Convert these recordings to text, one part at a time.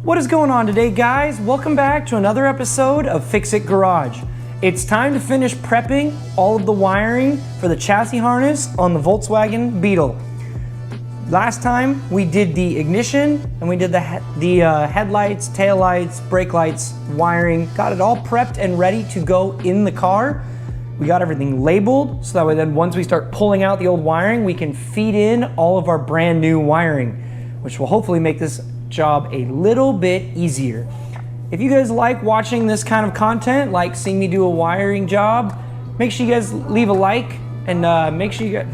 What is going on today, guys? Welcome back to another episode of Fix It Garage. It's time to finish prepping all of the wiring for the chassis harness on the Volkswagen Beetle. Last time we did the ignition and we did the headlights, taillights, brake lights, wiring, got it all prepped and ready to go in the car. We got everything labeled so that way then once we start pulling out the old wiring, we can feed in all of our brand new wiring, which will hopefully make this job a little bit easier. If you guys like watching this kind of content, like seeing me do a wiring job, make sure you guys leave a like and make sure you guys...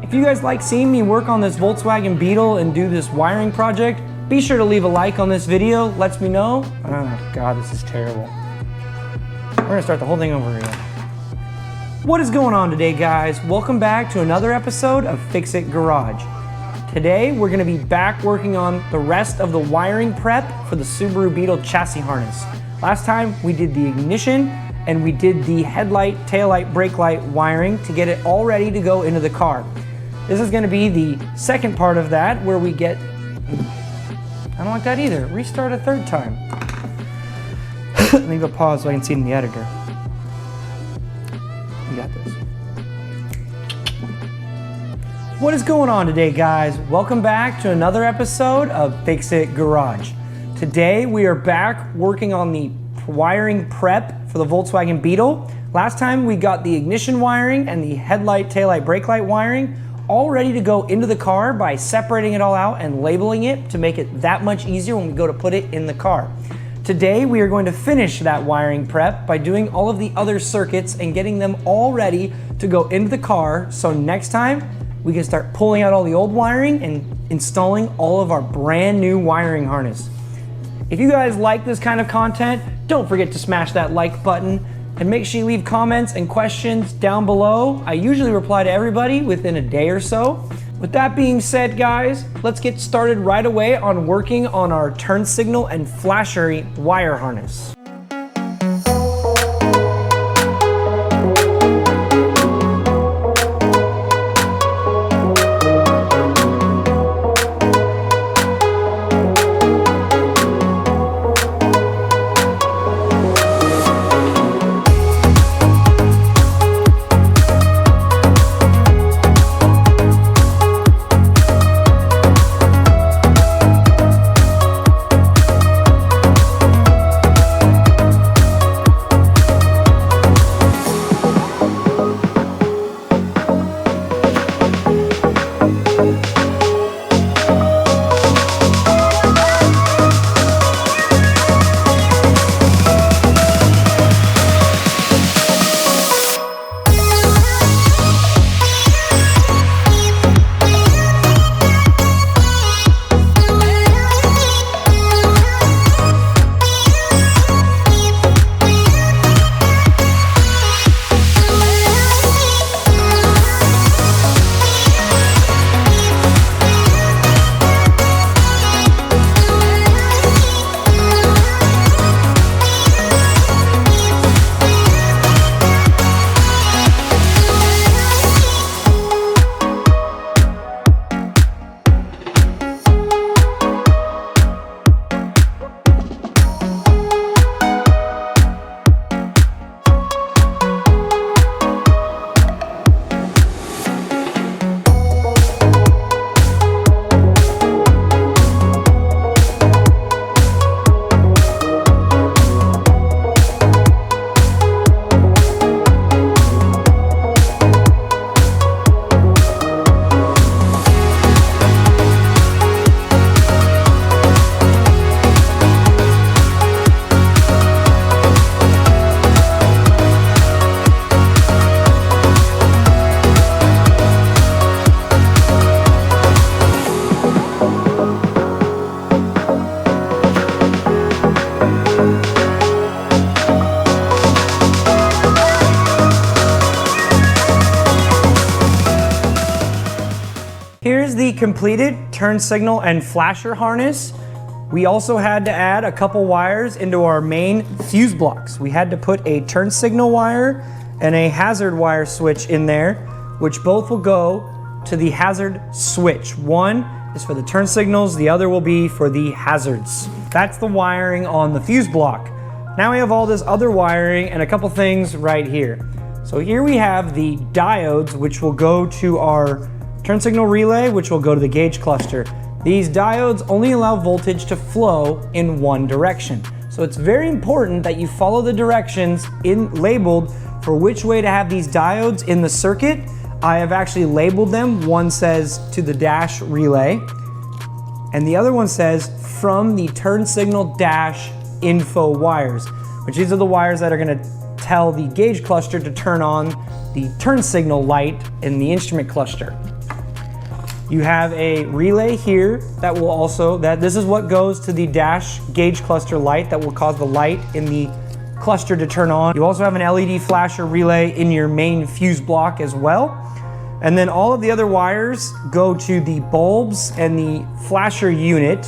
If you guys like seeing me work on this Volkswagen Beetle and do this wiring project, be sure to leave a like on this video. Lets me know. Oh God, this is terrible. We're gonna start the whole thing over again. What is going on today, guys? Welcome back to another episode of Fix It Garage. Today, we're gonna be back working on the rest of the wiring prep for the Superu Beetle chassis harness. Last time, we did the ignition and we did the headlight, taillight, brake light wiring to get it all ready to go into the car. This is gonna be the second part of that where we get, I don't like that either. Restart a third time. Leave a pause so I can see it in the editor. You got this. What is going on today, guys? Welcome back to another episode of Fix It Garage. Today we are back working on the wiring prep for the Volkswagen Beetle. Last time we got the ignition wiring and the headlight, taillight, brake light wiring all ready to go into the car by separating it all out and labeling it to make it that much easier when we go to put it in the car. Today we are going to finish that wiring prep by doing all of the other circuits and getting them all ready to go into the car, so next time we can start pulling out all the old wiring and installing all of our brand new wiring harness. If you guys like this kind of content, don't forget to smash that like button and make sure you leave comments and questions down below. I usually reply to everybody within a day or so. With that being said, guys, let's get started right away on working on our turn signal and flasher wire harness. Here's the completed turn signal and flasher harness. We also had to add a couple wires into our main fuse blocks. We had to put a turn signal wire and a hazard wire switch in there, which both will go to the hazard switch. One is for the turn signals, the other will be for the hazards. That's the wiring on the fuse block. Now we have all this other wiring and a couple things right here. So here we have the diodes, which will go to our turn signal relay, which will go to the gauge cluster. These diodes only allow voltage to flow in one direction. So it's very important that you follow the directions labeled for which way to have these diodes in the circuit. I have actually labeled them. One says to the dash relay, and the other one says from the turn signal dash info wires, which these are the wires that are going to tell the gauge cluster to turn on the turn signal light in the instrument cluster. You have a relay here that will also, this is what goes to the dash gauge cluster light that will cause the light in the cluster to turn on. You also have an LED flasher relay in your main fuse block as well. And then all of the other wires go to the bulbs and the flasher unit.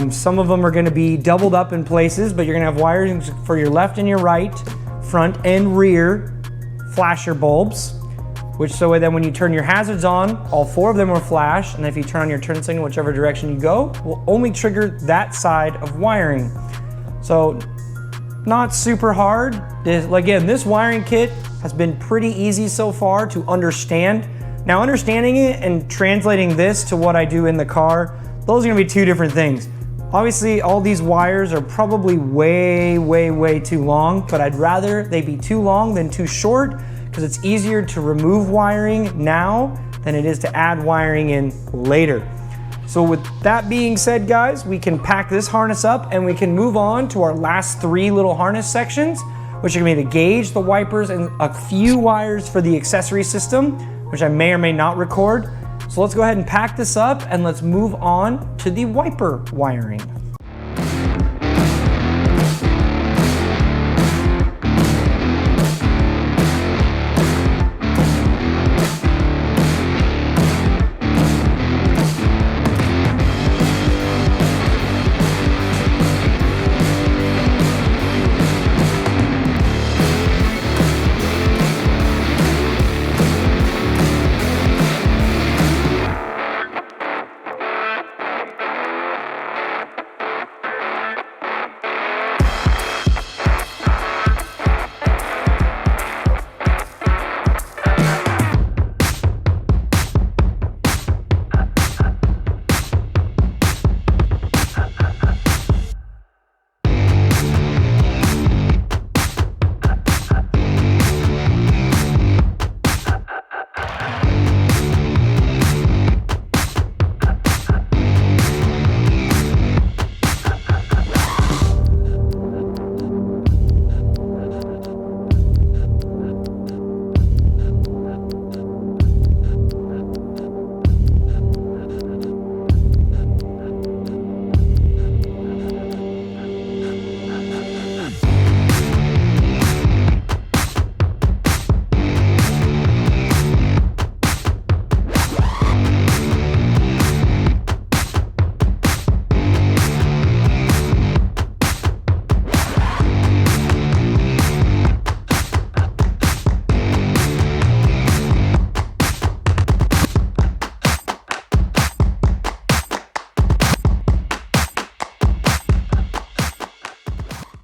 Some of them are going to be doubled up in places, but you're going to have wiring for your left and your right, front and rear flasher bulbs, which so then when you turn your hazards on, all 4 of them will flash, and if you turn on your turn signal, whichever direction you go, will only trigger that side of wiring. So not super hard. Again, this wiring kit has been pretty easy so far to understand. Now understanding it and translating this to what I do in the car, those are gonna be 2 different things. Obviously, all these wires are probably way too long, but I'd rather they be too long than too short, because it's easier to remove wiring now than it is to add wiring in later. So with that being said, guys, we can pack this harness up and we can move on to our last 3 little harness sections, which are gonna be the gauge, the wipers, and a few wires for the accessory system, which I may or may not record. So let's go ahead and pack this up and let's move on to the wiper wiring.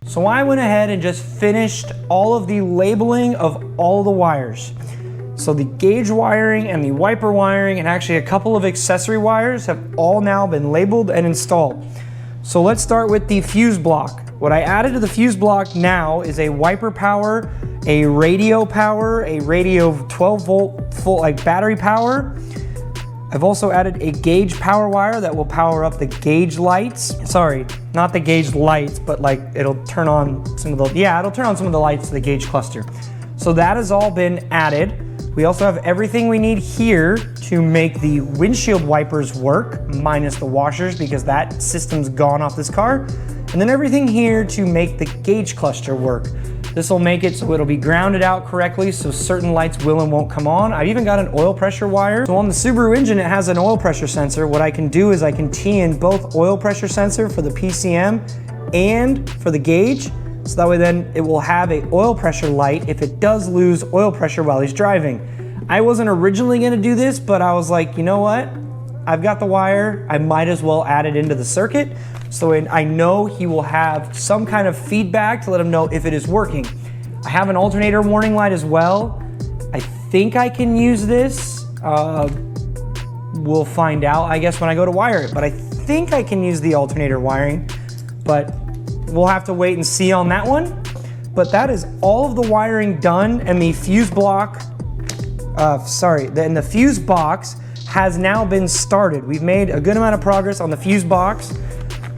So I went ahead and just finished all of the labeling of all the wires. So the gauge wiring and the wiper wiring and actually a couple of accessory wires have all now been labeled and installed. So let's start with the fuse block. What I added to the fuse block now is a wiper power, a radio 12 volt full battery power. I've also added a gauge power wire that will power up the gauge lights. Sorry, not the gauge lights, but it'll turn on some of the lights to the gauge cluster. So that has all been added. We also have everything we need here to make the windshield wipers work, minus the washers because that system's gone off this car. And then everything here to make the gauge cluster work. This will make it so it'll be grounded out correctly so certain lights will and won't come on. I've even got an oil pressure wire. So on the Subaru engine, it has an oil pressure sensor. What I can do is I can tee in both oil pressure sensor for the PCM and for the gauge. So that way then it will have a oil pressure light if it does lose oil pressure while he's driving. I wasn't originally gonna do this, but I was like, you know what? I've got the wire, I might as well add it into the circuit. So I know he will have some kind of feedback to let him know if it is working. I have an alternator warning light as well. I think I can use this. We'll find out, I guess, when I go to wire it, but I think I can use the alternator wiring, but we'll have to wait and see on that one. But that is all of the wiring done, and the fuse block, the fuse box has now been started. We've made a good amount of progress on the fuse box.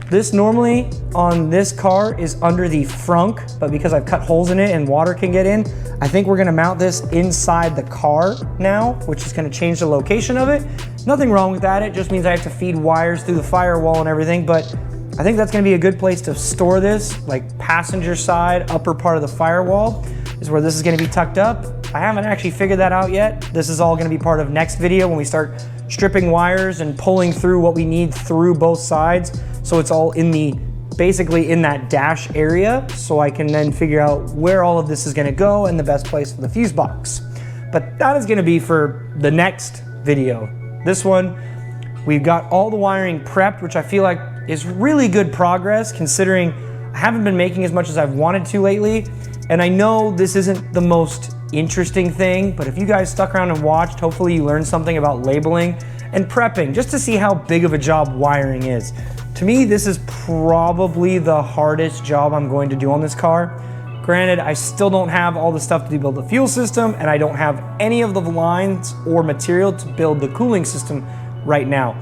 This normally on this car is under the frunk, but because I've cut holes in it and water can get in, I think we're gonna mount this inside the car now, which is gonna change the location of it. Nothing wrong with that, it just means I have to feed wires through the firewall and everything, but I think that's gonna be a good place to store this, like passenger side, upper part of the firewall is where this is gonna be tucked up. I haven't actually figured that out yet. This is all gonna be part of next video when we start stripping wires and pulling through what we need through both sides. So it's all basically in that dash area, so I can then figure out where all of this is gonna go and the best place for the fuse box. But that is gonna be for the next video. This one, we've got all the wiring prepped, which I feel like is really good progress considering I haven't been making as much as I've wanted to lately. And I know this isn't the most interesting thing, but if you guys stuck around and watched, hopefully you learned something about labeling and prepping, just to see how big of a job wiring is. To me, this is probably the hardest job I'm going to do on this car. Granted, I still don't have all the stuff to build the fuel system, and I don't have any of the lines or material to build the cooling system right now.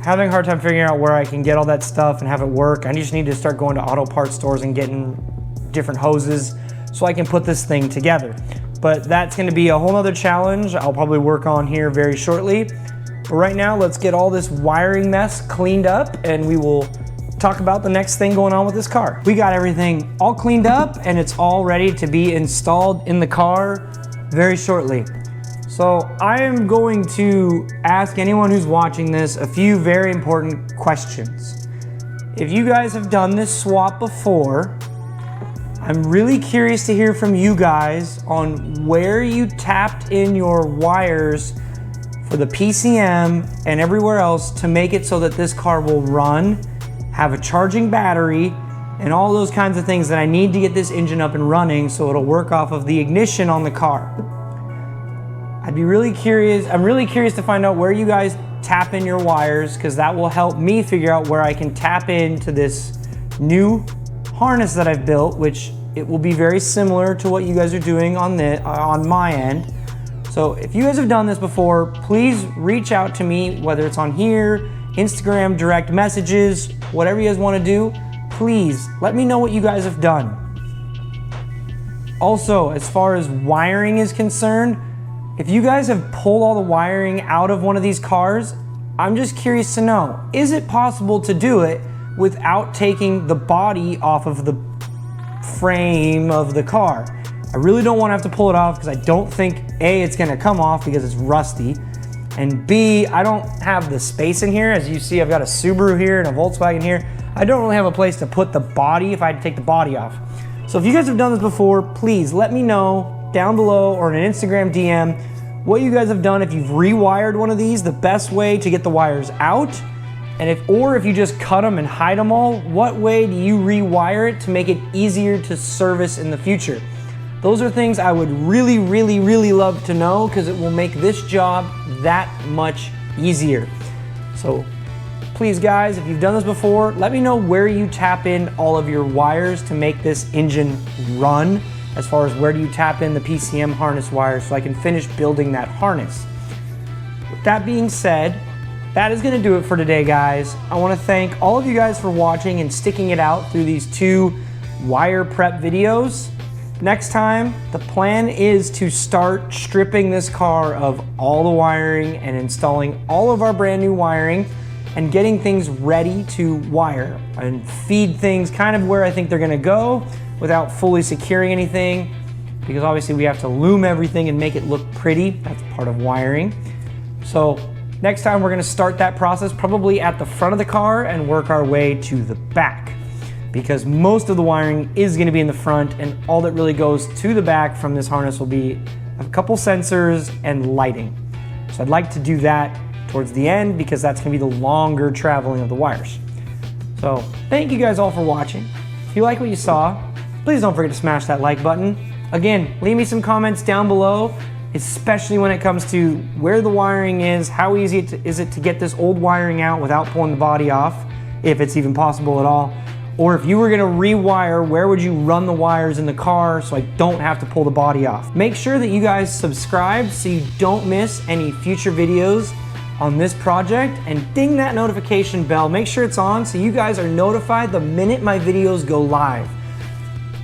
Having a hard time figuring out where I can get all that stuff and have it work. I just need to start going to auto parts stores and getting different hoses so I can put this thing together. But that's gonna be a whole nother challenge I'll probably work on here very shortly. But right now, let's get all this wiring mess cleaned up and we will talk about the next thing going on with this car. We got everything all cleaned up and it's all ready to be installed in the car very shortly. So I am going to ask anyone who's watching this a few very important questions. If you guys have done this swap before, I'm really curious to hear from you guys on where you tapped in your wires for the PCM and everywhere else to make it so that this car will run, have a charging battery, and all those kinds of things that I need to get this engine up and running so it'll work off of the ignition on the car. I'd be really curious, I'm really curious to find out where you guys tap in your wires, because that will help me figure out where I can tap into this new harness that I've built, which it will be very similar to what you guys are doing on my end. So if you guys have done this before, please reach out to me, whether it's on here, Instagram, direct messages, whatever you guys want to do, please let me know what you guys have done. Also, as far as wiring is concerned, if you guys have pulled all the wiring out of one of these cars, I'm just curious to know, is it possible to do it without taking the body off of the frame of the car? I really don't want to have to pull it off because I don't think A, it's going to come off because it's rusty, and B, I don't have the space in here. As you see, I've got a Subaru here and a Volkswagen here. I don't really have a place to put the body if I had to take the body off. So if you guys have done this before, please let me know down below or in an Instagram DM what you guys have done. If you've rewired one of these, the best way to get the wires out, and if you just cut them and hide them all, what way do you rewire it to make it easier to service in the future? Those are things I would really, really, really love to know, because it will make this job that much easier. So please guys, if you've done this before, let me know where you tap in all of your wires to make this engine run, as far as where do you tap in the PCM harness wires so I can finish building that harness. With that being said, that is gonna do it for today, guys. I wanna thank all of you guys for watching and sticking it out through these 2 wire prep videos. Next time, the plan is to start stripping this car of all the wiring and installing all of our brand new wiring and getting things ready to wire and feed things kind of where I think they're gonna go without fully securing anything, because obviously we have to loom everything and make it look pretty. That's part of wiring. So next time we're gonna start that process probably at the front of the car and work our way to the back, because most of the wiring is gonna be in the front, and all that really goes to the back from this harness will be a couple sensors and lighting. So I'd like to do that towards the end because that's gonna be the longer traveling of the wires. So thank you guys all for watching. If you like what you saw, please don't forget to smash that like button. Again, leave me some comments down below, especially when it comes to where the wiring is, how easy is it to get this old wiring out without pulling the body off, if it's even possible at all. Or if you were gonna rewire, where would you run the wires in the car so I don't have to pull the body off? Make sure that you guys subscribe so you don't miss any future videos on this project, and ding that notification bell. Make sure it's on so you guys are notified the minute my videos go live.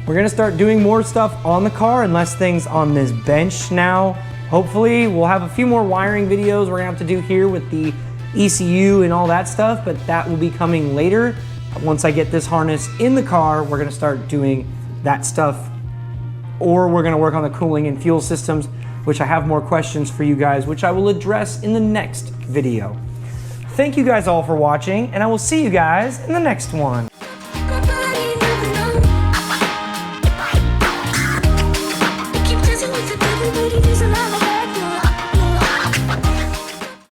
We're gonna start doing more stuff on the car and less things on this bench now. Hopefully we'll have a few more wiring videos we're gonna have to do here with the ECU and all that stuff, but that will be coming later. Once I get this harness in the car, we're gonna start doing that stuff, or we're gonna work on the cooling and fuel systems, which I have more questions for you guys, which I will address in the next video. Thank you guys all for watching, and I will see you guys in the next one.